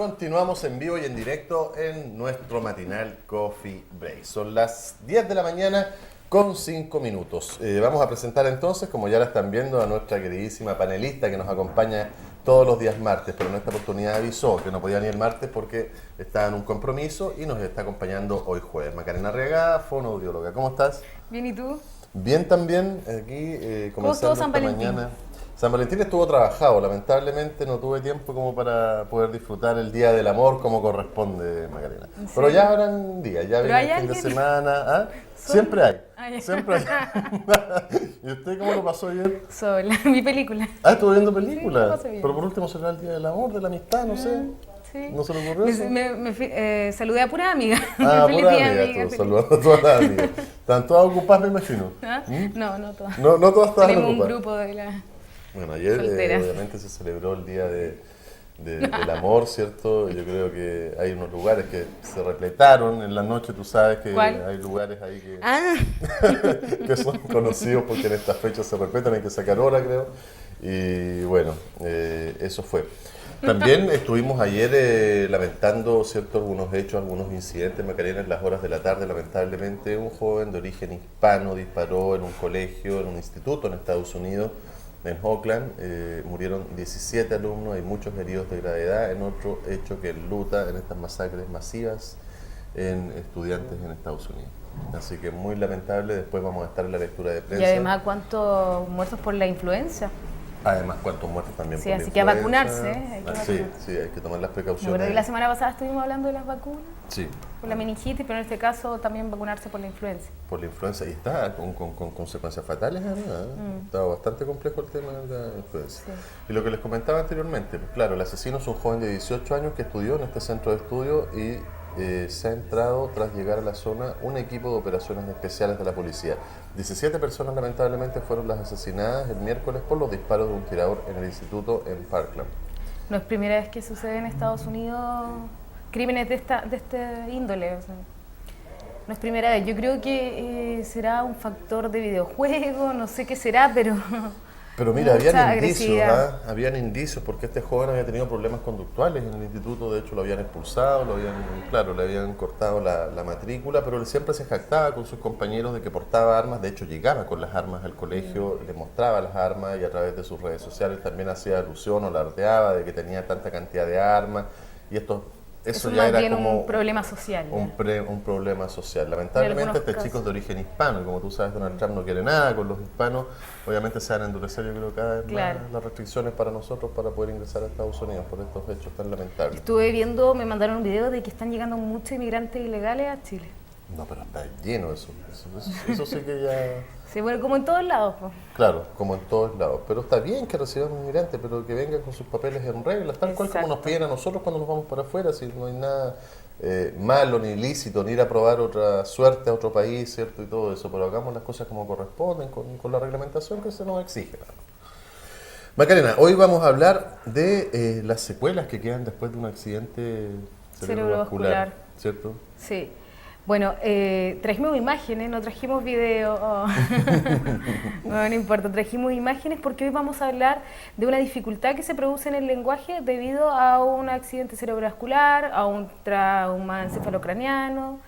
Continuamos en vivo y en directo en nuestro matinal Coffee Break. Son las 10 de la mañana con 5 minutos. Vamos a presentar entonces, como ya la están viendo, a nuestra queridísima panelista que nos acompaña todos los días martes, pero en esta oportunidad avisó que no podía ni el martes porque estaba en un compromiso y nos está acompañando hoy jueves. Macarena Arriagada, fonoaudióloga. ¿Cómo estás? Bien, ¿y tú? Bien también, aquí comenzando San esta Valentín? mañana. San Valentín estuvo trabajado, lamentablemente no tuve tiempo como para poder disfrutar el Día del Amor como corresponde, Macarena. Pero ya habrán días, ya viene el fin de semana. ¿Ah? Siempre hay, siempre hay. ¿Y usted cómo lo pasó ayer? Sola, mi película. Ah, estuvo viendo películas. Sí, lo pasé bien. Pero por último será el Día del Amor, de la amistad, no sé. Sí. ¿No se le ocurrió eso? Saludé a pura amiga. Ah, Feliz pura día, amiga, tú, saludando a todas las amigas. ¿Están todas ocupadas, me imagino? ¿Ah? No, no todas. No todas estaban Tenemos un ocupadas. grupo de la... Bueno, ayer obviamente se celebró el Día del Amor, ¿cierto? Yo creo que hay unos lugares que se repletaron en la noche, tú sabes que ¿Cuál? hay lugares ahí que, Ah, que son conocidos porque en estas fechas se repletan, hay que sacar hora, creo. Y bueno, eso fue. También estuvimos ayer lamentando, ¿cierto?, algunos hechos, algunos incidentes, Macarena, en las horas de la tarde. Lamentablemente un joven de origen hispano disparó en un colegio, en un instituto en Estados Unidos, en Oakland. Murieron 17 alumnos, hay muchos heridos de gravedad, en otro hecho que enluta en estas masacres masivas en estudiantes en Estados Unidos. Así que muy lamentable, después vamos a estar en la lectura de prensa. y además, ¿cuántos muertos por la influenza? Además, cuántos muertos también Sí, por la así que a influenza. vacunarse, hay que Sí, vacunarse. sí, hay que tomar las Me precauciones. acuerdo que la semana pasada estuvimos hablando de las vacunas, Sí, por la meningitis, pero en este caso también vacunarse por la influenza. por la influenza. Y está con consecuencias fatales, además. Estaba bastante complejo el tema de la influenza. Sí. Y lo que les comentaba anteriormente, pues claro, el asesino es un joven de 18 años que estudió en este centro de estudio y se ha entrado, tras llegar a la zona, un equipo de operaciones especiales de la policía. 17 personas lamentablemente fueron las asesinadas el miércoles por los disparos de un tirador en el instituto en Parkland. No es primera vez que sucede en Estados Unidos crímenes de este índole. O sea, no es primera vez. Yo creo que será un factor de videojuego, no sé qué será, pero... Pero mira, mucha habían indicios, agresividad. habían indicios porque este joven había tenido problemas conductuales en el instituto, de hecho lo habían expulsado, le habían cortado la matrícula, pero él siempre se jactaba con sus compañeros de que portaba armas, de hecho llegaba con las armas al colegio, le mostraba las armas y a través de sus redes sociales también hacía alusión o alardeaba de que tenía tanta cantidad de armas y eso ya más era bien como un problema social. un problema social. Lamentablemente este chico es de origen hispano y como tú sabes, Donald Trump no quiere nada con los hispanos. Obviamente se van a endurecer, yo creo, cada vez Claro. más las restricciones para nosotros para poder ingresar a Estados Unidos por estos hechos tan lamentables. Estuve viendo, me mandaron un video de que están llegando muchos inmigrantes ilegales a Chile. No, pero está lleno eso sí que ya... Sí, bueno, como en todos lados, pues. Claro, como en todos lados. Pero está bien que recibamos inmigrantes, pero que vengan con sus papeles en regla, tal cual como nos piden a nosotros cuando nos vamos para afuera, si no hay nada malo ni ilícito, ni ir a probar otra suerte a otro país, ¿cierto? Y todo eso, pero hagamos las cosas como corresponden, con la reglamentación que se nos exige. Macarena, hoy vamos a hablar de las secuelas que quedan después de un accidente cerebrovascular, ¿cierto? Sí. Bueno, trajimos imágenes, no trajimos video. Oh. No importa, trajimos imágenes porque hoy vamos a hablar de una dificultad que se produce en el lenguaje debido a un accidente cerebrovascular, a un trauma encefalocraniano,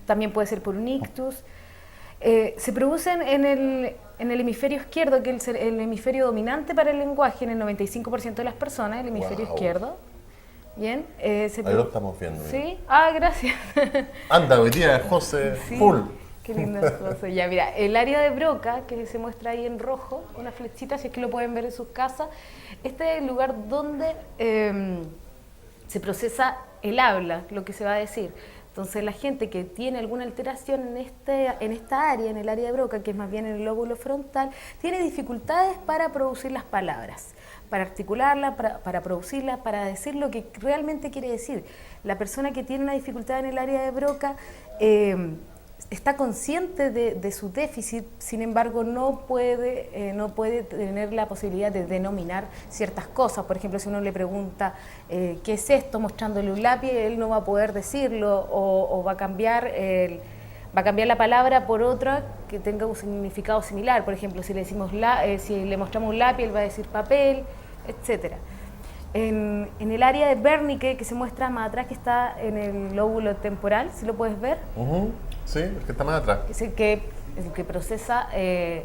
también puede ser por un ictus. Se producen en el hemisferio izquierdo, que es el hemisferio dominante para el lenguaje en el 95% de las personas, el hemisferio izquierdo. Bien. Ahí lo estamos viendo. Sí, ah, gracias. Anda, hoy día, José, Sí, full. qué lindo José. Ya, mira, el área de Broca, que se muestra ahí en rojo, una flechita, si es que lo pueden ver en sus casas, este es el lugar donde se procesa el habla, lo que se va a decir. Entonces la gente que tiene alguna alteración en esta área, en el área de Broca, que es más bien en el lóbulo frontal, tiene dificultades para producir las palabras, para articularla, para producirla, para decir lo que realmente quiere decir. La persona que tiene una dificultad en el área de Broca está consciente de su déficit, sin embargo no puede tener la posibilidad de denominar ciertas cosas. Por ejemplo, si uno le pregunta ¿qué es esto?, mostrándole un lápiz, él no va a poder decirlo o va a cambiar la palabra por otra que tenga un significado similar. Por ejemplo, si le decimos si le mostramos un lápiz, él va a decir papel, etcétera. en el área de Wernicke, que se muestra más atrás, que está en el lóbulo temporal, si lo puedes ver. Sí, el que está más atrás. Es el que procesa el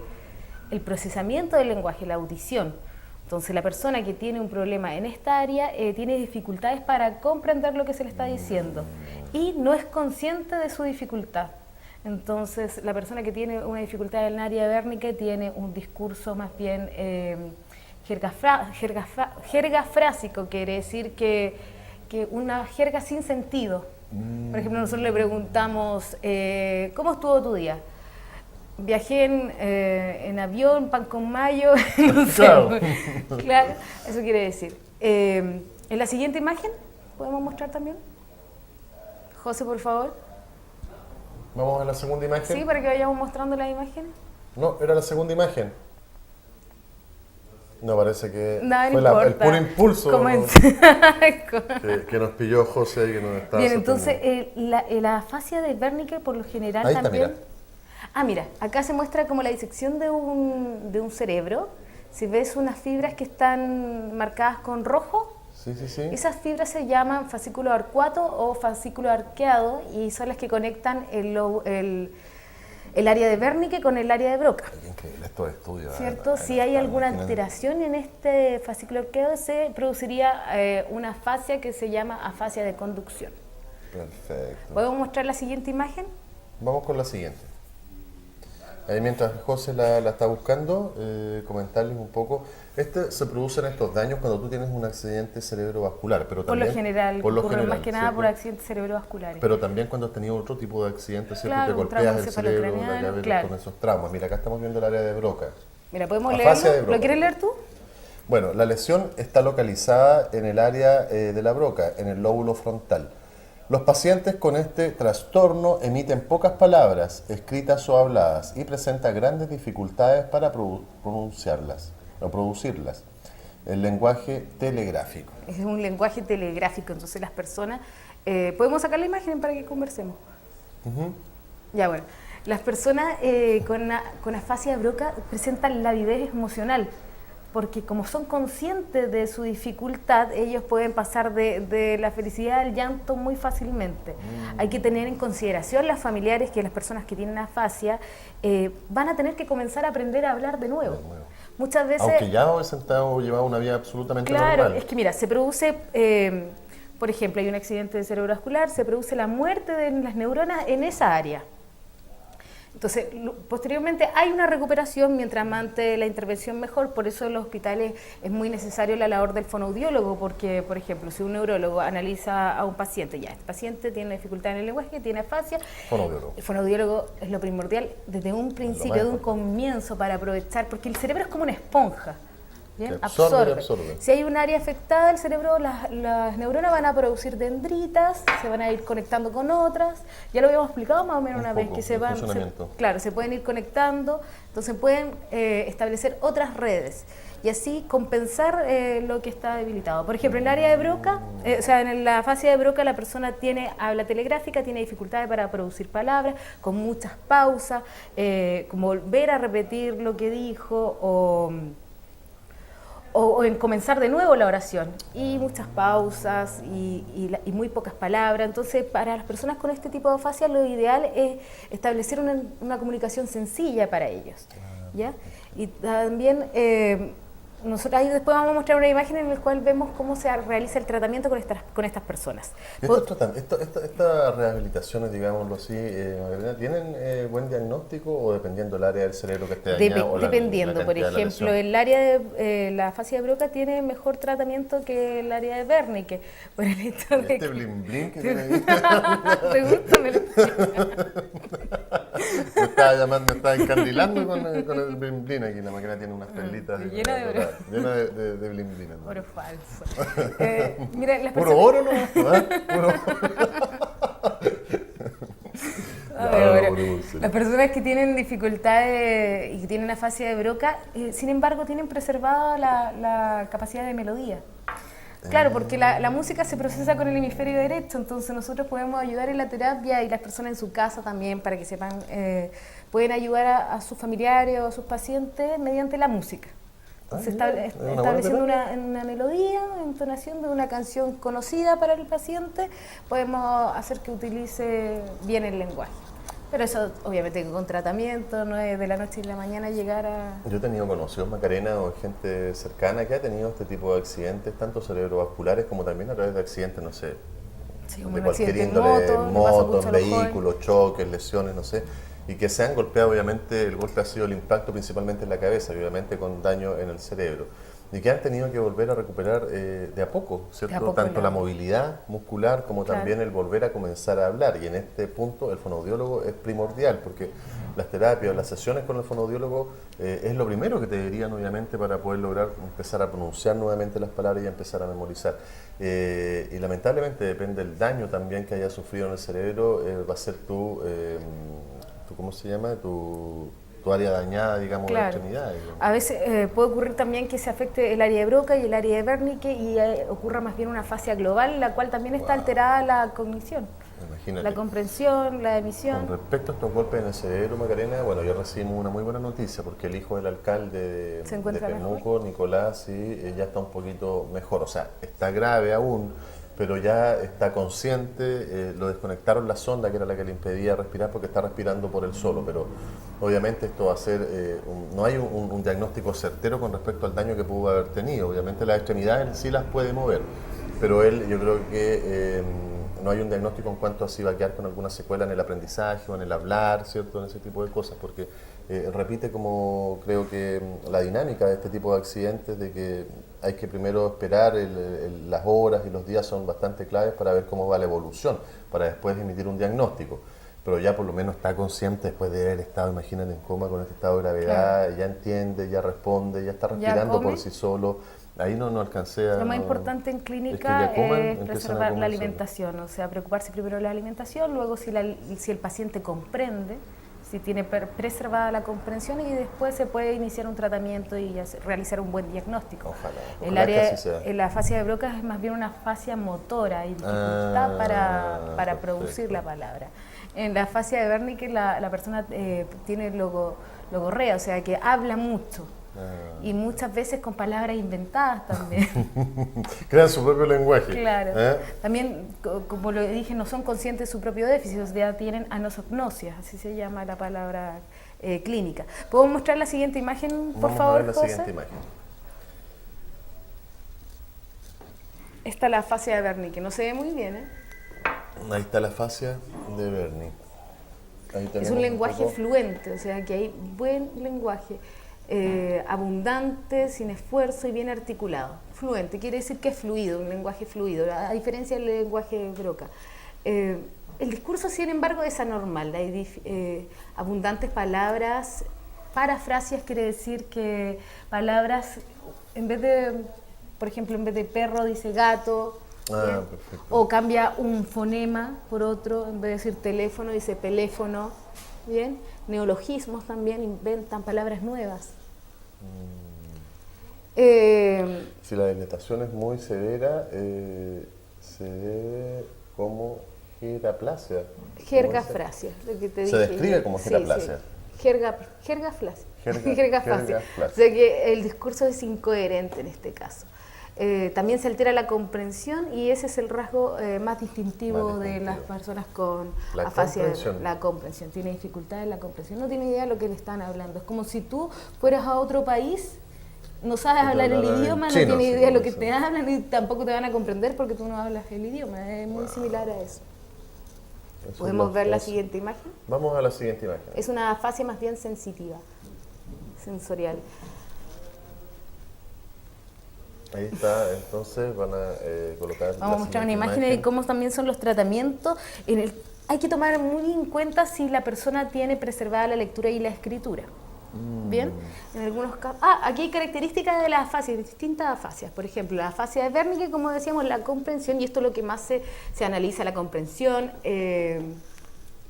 procesamiento del lenguaje, la audición. Entonces, la persona que tiene un problema en esta área tiene dificultades para comprender lo que se le está diciendo y no es consciente de su dificultad. Entonces, la persona que tiene una dificultad en el área de Wernicke tiene un discurso más bien jergafrásico, quiere decir que una jerga sin sentido. Por ejemplo, nosotros le preguntamos, ¿cómo estuvo tu día? Viajé en avión, pan con mayo, no sé. Claro, eso quiere decir. En la siguiente imagen, ¿podemos mostrar también? José, por favor. Vamos a la segunda imagen. Sí, para que vayamos mostrando las imágenes. No, era la segunda imagen. No, parece que no fue el puro impulso que nos pilló José y que nos estaba... Bien, entonces la afasia de Wernicke por lo general ahí también... Está, mira. Mira, acá se muestra como la disección de un cerebro. Si ves unas fibras que están marcadas con rojo, sí. Esas fibras se llaman fascículo arcuato o fascículo arqueado y son las que conectan el área de Wernicke con el área de Broca. Qué increíble estos estudios. ¿Cierto? Si hay alguna alteración en este fascículo arqueado, se produciría una afasia que se llama afasia de conducción. Perfecto. ¿Podemos mostrar la siguiente imagen? Vamos con la siguiente. Ahí mientras José la está buscando, comentarles un poco. Se producen estos daños cuando tú tienes un accidente cerebrovascular, pero también... Por lo general, más que nada por accidentes cerebrovasculares. Pero también cuando has tenido otro tipo de accidente, ¿cierto? Claro, Te golpeas el cerebro, claro. con esos traumas. Mira, acá estamos viendo el área de Broca. Mira, ¿podemos leerlo? ¿Lo quieres leer tú? Bueno, la lesión está localizada en el área de la Broca, en el lóbulo frontal. Los pacientes con este trastorno emiten pocas palabras, escritas o habladas, y presentan grandes dificultades para pronunciarlas o producirlas. El lenguaje telegráfico. Es un lenguaje telegráfico, entonces las personas... ¿podemos sacar la imagen para que conversemos? Ya, bueno. Las personas con afasia de Broca presentan lavidez emocional, porque como son conscientes de su dificultad, ellos pueden pasar de la felicidad al llanto muy fácilmente. Hay que tener en consideración las familiares que las personas que tienen afasia van a tener que comenzar a aprender a hablar de nuevo. Muchas veces... Aunque ya he sentado llevado una vida absolutamente normal. Claro, es que mira, se produce... por ejemplo, hay un accidente cerebrovascular, se produce la muerte de las neuronas en esa área. Entonces, posteriormente hay una recuperación mientras más antes la intervención mejor, por eso en los hospitales es muy necesario la labor del fonoaudiólogo, porque, por ejemplo, si un neurólogo analiza a un paciente, ya, este paciente tiene dificultad en el lenguaje, tiene afasia, el fonoaudiólogo es lo primordial desde un principio, de un comienzo, para aprovechar, porque el cerebro es como una esponja. ¿Bien? Absorbe. Si hay un área afectada, el cerebro, las neuronas van a producir dendritas, se van a ir conectando con otras. Ya lo habíamos explicado más o menos una vez, que se pueden ir conectando, entonces pueden establecer otras redes y así compensar lo que está debilitado. Por ejemplo, en el área de Broca, en la afasia de Broca, la persona habla telegráfica, tiene dificultades para producir palabras, con muchas pausas, como volver a repetir lo que dijo o en comenzar de nuevo la oración, y muchas pausas y muy pocas palabras. Entonces, para las personas con este tipo de afasia, lo ideal es establecer una comunicación sencilla para ellos, ¿ya? Y también nosotros ahí después vamos a mostrar una imagen en la cual vemos cómo se realiza el tratamiento con estas personas. ¿Estas rehabilitaciones, digámoslo así, tienen buen diagnóstico o dependiendo del área del cerebro que esté dañado? Dependiendo, por ejemplo, el área de la afasia de Broca tiene mejor tratamiento que el área de Wernicke. Por el hecho de este blin blin que tiene ahí. ¿Te gusta? Me estaba llamando, me estaba encandilando con el blin blin aquí. La máquina tiene unas perlitas llena de oro. Llena de blin blin. Oro falso. Mira, las puro oro, ¿no? Puro. Las personas que tienen dificultades y que tienen afasia de Broca, sin embargo, tienen preservada la capacidad de melodía. Claro, porque la música se procesa con el hemisferio derecho, entonces nosotros podemos ayudar en la terapia, y las personas en su casa también, para que sepan, pueden ayudar a sus familiares o a sus pacientes mediante la música. estableciendo una melodía, una entonación de una canción conocida para el paciente, podemos hacer que utilice bien el lenguaje. Pero eso obviamente con tratamiento, no es de la noche y la mañana llegar a... Yo he tenido conocidos, Macarena, o gente cercana que ha tenido este tipo de accidentes, tanto cerebrovasculares como también a través de accidentes, no sé, Sí, de cualquier índole, motos, vehículos, choques, lesiones, no sé, y que se han golpeado, obviamente el golpe ha sido el impacto principalmente en la cabeza y obviamente con daño en el cerebro, y que han tenido que volver a recuperar de a poco, ¿cierto? Tanto la movilidad muscular como también el volver a comenzar a hablar, y en este punto el fonoaudiólogo es primordial, porque las terapias, las sesiones con el fonoaudiólogo es lo primero que te dirían obviamente para poder lograr empezar a pronunciar nuevamente las palabras y empezar a memorizar. Y lamentablemente depende del daño también que haya sufrido en el cerebro, va a ser tu ¿cómo se llama? Tu área dañada, digamos, la extremidad. Digamos. A veces puede ocurrir también que se afecte el área de Broca y el área de Wernicke y ocurra más bien una fascia global, la cual también está alterada la cognición. Imagínate. La comprensión, la emisión. Con respecto a estos golpes en el cerebro, Macarena, bueno, yo recibimos una muy buena noticia porque el hijo del alcalde de Temuco, Nicolás, sí, ya está un poquito mejor. O sea, está grave aún, pero ya está consciente, lo desconectaron la sonda que era la que le impedía respirar porque está respirando por él solo, pero obviamente esto va a ser, no hay un diagnóstico certero con respecto al daño que pudo haber tenido. Obviamente las extremidades sí las puede mover, pero él, yo creo que no hay un diagnóstico en cuanto a si va a quedar con alguna secuela en el aprendizaje o en el hablar, ¿cierto? En ese tipo de cosas, porque repite como creo que la dinámica de este tipo de accidentes, de que hay que primero esperar, las horas y los días son bastante claves para ver cómo va la evolución, para después emitir un diagnóstico. Pero ya por lo menos está consciente después de haber estado, imagínate, en coma con este estado de gravedad, claro. Ya entiende, ya responde, ya está respirando por sí solo. Ahí no alcancé a... Lo más importante en clínica es preservar la alimentación, o sea, preocuparse primero de la alimentación, luego si el paciente comprende, si tiene preservada la comprensión, y después se puede iniciar un tratamiento y realizar un buen diagnóstico. Ojalá, la fascia de Broca es más bien una fascia motora y dificultad para producir la palabra. En la fascia de Wernicke la persona tiene logorrea, o sea que habla mucho. Y muchas veces con palabras inventadas también. Crean su propio lenguaje. Claro. También, como lo dije, no son conscientes de su propio déficit, o sea, tienen anosognosia, así se llama la palabra clínica. ¿Puedo mostrar la siguiente imagen, por favor, José? Siguiente imagen. Esta es la fascia de Wernicke, no se ve muy bien, ¿eh? Ahí está la fascia de Wernicke. Es un lenguaje fluente, o sea que hay buen lenguaje. Abundante, sin esfuerzo y bien articulado. Fluente, quiere decir que es fluido, un lenguaje fluido, a diferencia del lenguaje Broca. El discurso, sin embargo, es anormal. Hay abundantes palabras. Parafrasias quiere decir que palabras, en vez de, por ejemplo, en vez de perro dice gato, o cambia un fonema por otro, en vez de decir teléfono dice peléfono. Bien, neologismos también, inventan palabras nuevas. Si la dilatación es muy severa, se debe como geraplasia. Jergafrasia, lo que te dije. Se describe como geraplasia. Sí. Jergaflasia. O sea que el discurso es incoherente en este caso. También se altera la comprensión y ese es el rasgo más distintivo de las personas con afasia. La comprensión. Tiene dificultad en la comprensión, no tiene idea de lo que le están hablando. Es como si tú fueras a otro país, no sabes hablar el idioma, no tienes idea de lo que te hablan y tampoco te van a comprender porque tú no hablas el idioma. Es muy similar a eso. ¿Podemos ver la siguiente imagen? Vamos a la siguiente imagen. Es una afasia más bien sensitiva, sensorial. Ahí está, entonces van a colocar... Vamos a mostrar una imagen de cómo también son los tratamientos. Hay que tomar muy en cuenta si la persona tiene preservada la lectura y la escritura. Bien, en algunos casos... aquí hay características de las afasias, distintas afasias. Por ejemplo, la afasia de Wernicke, como decíamos, la comprensión, y esto es lo que más se analiza, la comprensión, si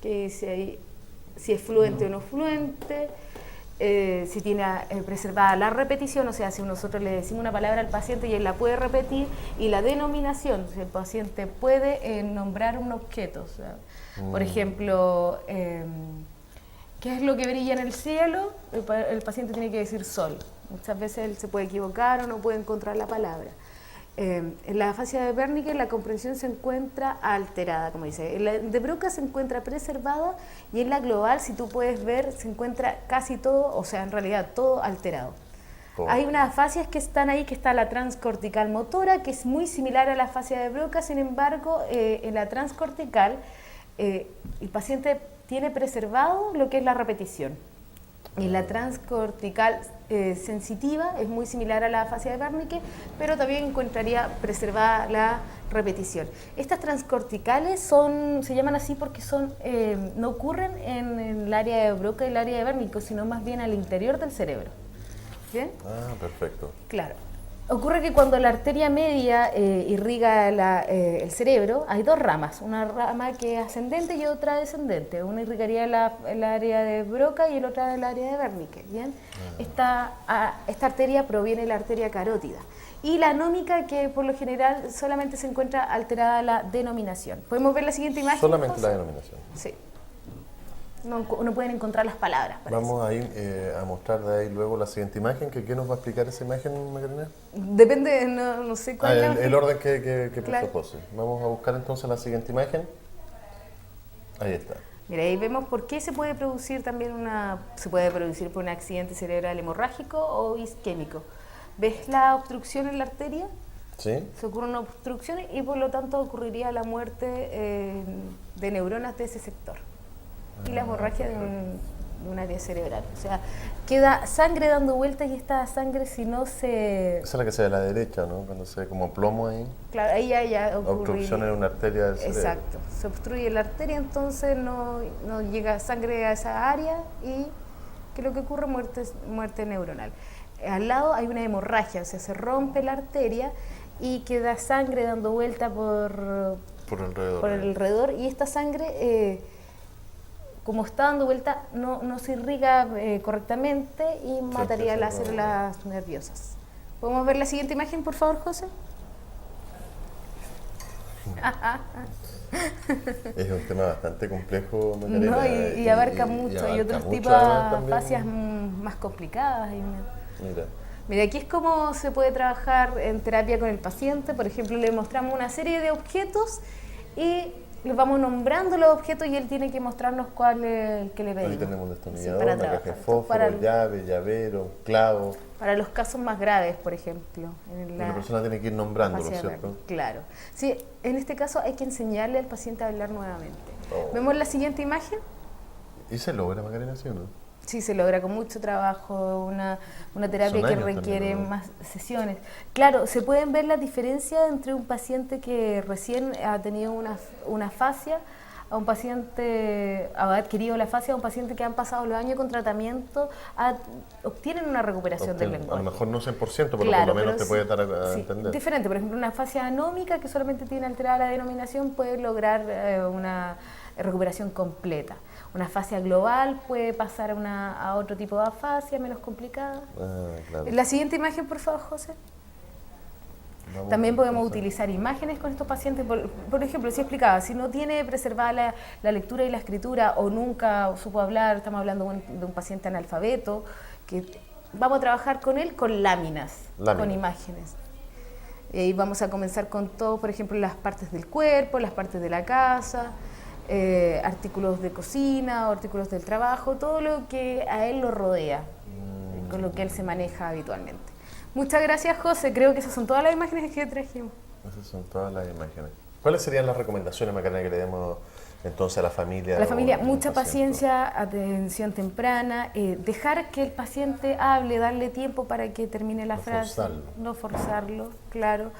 es fluente o no fluente, si tiene preservada la repetición, o sea, si nosotros le decimos una palabra al paciente y él la puede repetir, y la denominación, si el paciente puede nombrar un objeto, o sea, por ejemplo, ¿qué es lo que brilla en el cielo? El paciente tiene que decir sol, Muchas veces él se puede equivocar o no puede encontrar la palabra. En la fascia de Wernicke la comprensión se encuentra alterada, como dice. En la de Broca se encuentra preservada y en la global, si tú puedes ver, se encuentra casi todo, o sea, en realidad todo alterado. Hay unas fascias que están ahí, que está la transcortical motora, que es muy similar a la fascia de Broca, sin embargo, en la transcortical el paciente tiene preservado lo que es la repetición. Y la transcortical sensitiva es muy similar a la fascia de Wernicke, pero también encontraría preservada la repetición. Estas transcorticales se llaman así porque no ocurren en el área de Broca y el área de Wernicke, sino más bien al interior del cerebro. ¿Bien? Ah, perfecto. Claro. Ocurre que cuando la arteria media irriga el cerebro, hay dos ramas, una rama que es ascendente y otra descendente. Una irrigaría el área de Broca y el otra el área de Wernicke. ¿Bien? Esta arteria proviene de la arteria carótida. Y la anómica, que por lo general solamente se encuentra alterada la denominación. ¿Podemos ver la siguiente imagen? Solamente la denominación. Sí. No pueden encontrar las palabras. Vamos a ir a mostrar de ahí luego la siguiente imagen. ¿Qué nos va a explicar esa imagen, Macarena? Depende, no sé cuál es el orden que claro. puso José. Vamos a buscar entonces la siguiente imagen. Ahí está. Mira, ahí vemos por qué se puede producir también se puede producir por un accidente cerebral hemorrágico o isquémico. ¿Ves la obstrucción en la arteria? Sí. Se ocurre una obstrucción y por lo tanto ocurriría la muerte de neuronas de ese sector. Y la hemorragia de un área cerebral. O sea, queda sangre dando vueltas y esta sangre, si no se... Esa es la que se ve a la derecha, ¿no? Cuando se ve como plomo ahí. Claro, ahí ya ocurre. Obstrucción en una arteria del cerebro. Exacto. Se obstruye la arteria, entonces no llega sangre a esa área y que lo que ocurre es muerte neuronal. Al lado hay una hemorragia, o sea, se rompe la arteria y queda sangre dando vuelta por alrededor. Y esta sangre... como está dando vuelta, no se irriga correctamente y mataría las células nerviosas. ¿Podemos ver la siguiente imagen, por favor, José? Es un tema bastante complejo, Macarena. No, y abarca mucho. Hay otros tipos de fascias más complicadas. Mira, aquí es como se puede trabajar en terapia con el paciente. Por ejemplo, le mostramos una serie de objetos y les vamos nombrando los objetos y él tiene que mostrarnos cuál es el que le pedimos. Ahí tenemos un destornillador, una caja de fósforo, llave, llavero, clavo. Para los casos más graves, por ejemplo. La persona tiene que ir nombrándolo, ¿cierto? Claro. Sí, en este caso hay que enseñarle al paciente a hablar nuevamente. ¿Vemos la siguiente imagen? ¿Y se logra, Macarena, sí o no? Sí, se logra con mucho trabajo, una terapia que requiere también, ¿no? Más sesiones. Claro, se pueden ver las diferencias entre un paciente que recién ha tenido una fascia, a un paciente, ha adquirido la fascia, a un paciente que han pasado los años con tratamiento, obtienen una recuperación del lenguaje. A lo mejor no 100%, pero por lo menos te puede dar a entender. Diferente, por ejemplo, una fascia anómica que solamente tiene alterada la denominación puede lograr una recuperación completa. Una fascia global puede pasar a otro tipo de afasia menos complicada. Claro. La siguiente imagen, por favor, José. También podemos utilizar imágenes con estos pacientes. Por ejemplo, si explicaba, si no tiene preservada la lectura y la escritura o nunca supo hablar, estamos hablando de un paciente analfabeto, que vamos a trabajar con él con láminas. Con imágenes. Y vamos a comenzar con todo, por ejemplo, las partes del cuerpo, las partes de la casa, artículos de cocina, artículos del trabajo, todo lo que a él lo rodea, con lo que él se maneja habitualmente. Muchas gracias, José. Creo que esas son todas las imágenes que trajimos. Esas son todas las imágenes. ¿Cuáles serían las recomendaciones, Macarena, que le demos entonces a la familia? A la familia, mucha paciencia, atención temprana, dejar que el paciente hable, darle tiempo para que termine la frase. No forzarlo, claro.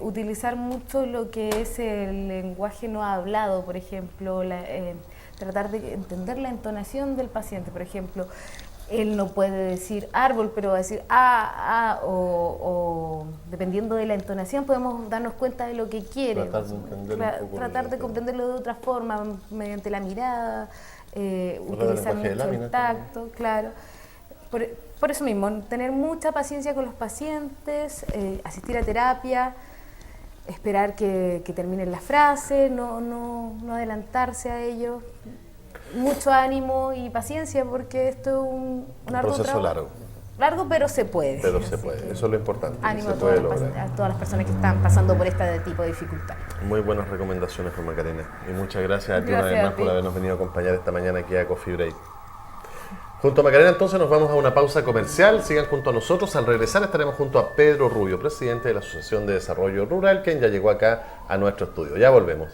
Utilizar mucho lo que es el lenguaje no hablado, por ejemplo, tratar de entender la entonación del paciente, por ejemplo. Él no puede decir árbol, pero va a decir o dependiendo de la entonación podemos darnos cuenta de lo que quiere. Tratar de comprenderlo de otra forma, mediante la mirada, utilizar mucho el tacto, claro. Por eso mismo, tener mucha paciencia con los pacientes, asistir a terapia, esperar que terminen la frase, no adelantarse a ellos. Mucho ánimo y paciencia porque esto es un arduo proceso trabajo. largo. largo, pero se puede. Pero se Así puede, que eso es lo importante, ánimo se a puede todas, lograr. a todas las personas que están pasando por este tipo de dificultad. Muy buenas recomendaciones, Juan Macarena. Y muchas gracias a ti una Gracias vez a más por ti. habernos venido a acompañar esta mañana aquí a Coffee Break. Junto a Macarena entonces nos vamos a una pausa comercial. Sigan junto a nosotros. Al regresar estaremos junto a Pedro Rubio, presidente de la Asociación de Desarrollo Rural, quien ya llegó acá a nuestro estudio. Ya volvemos.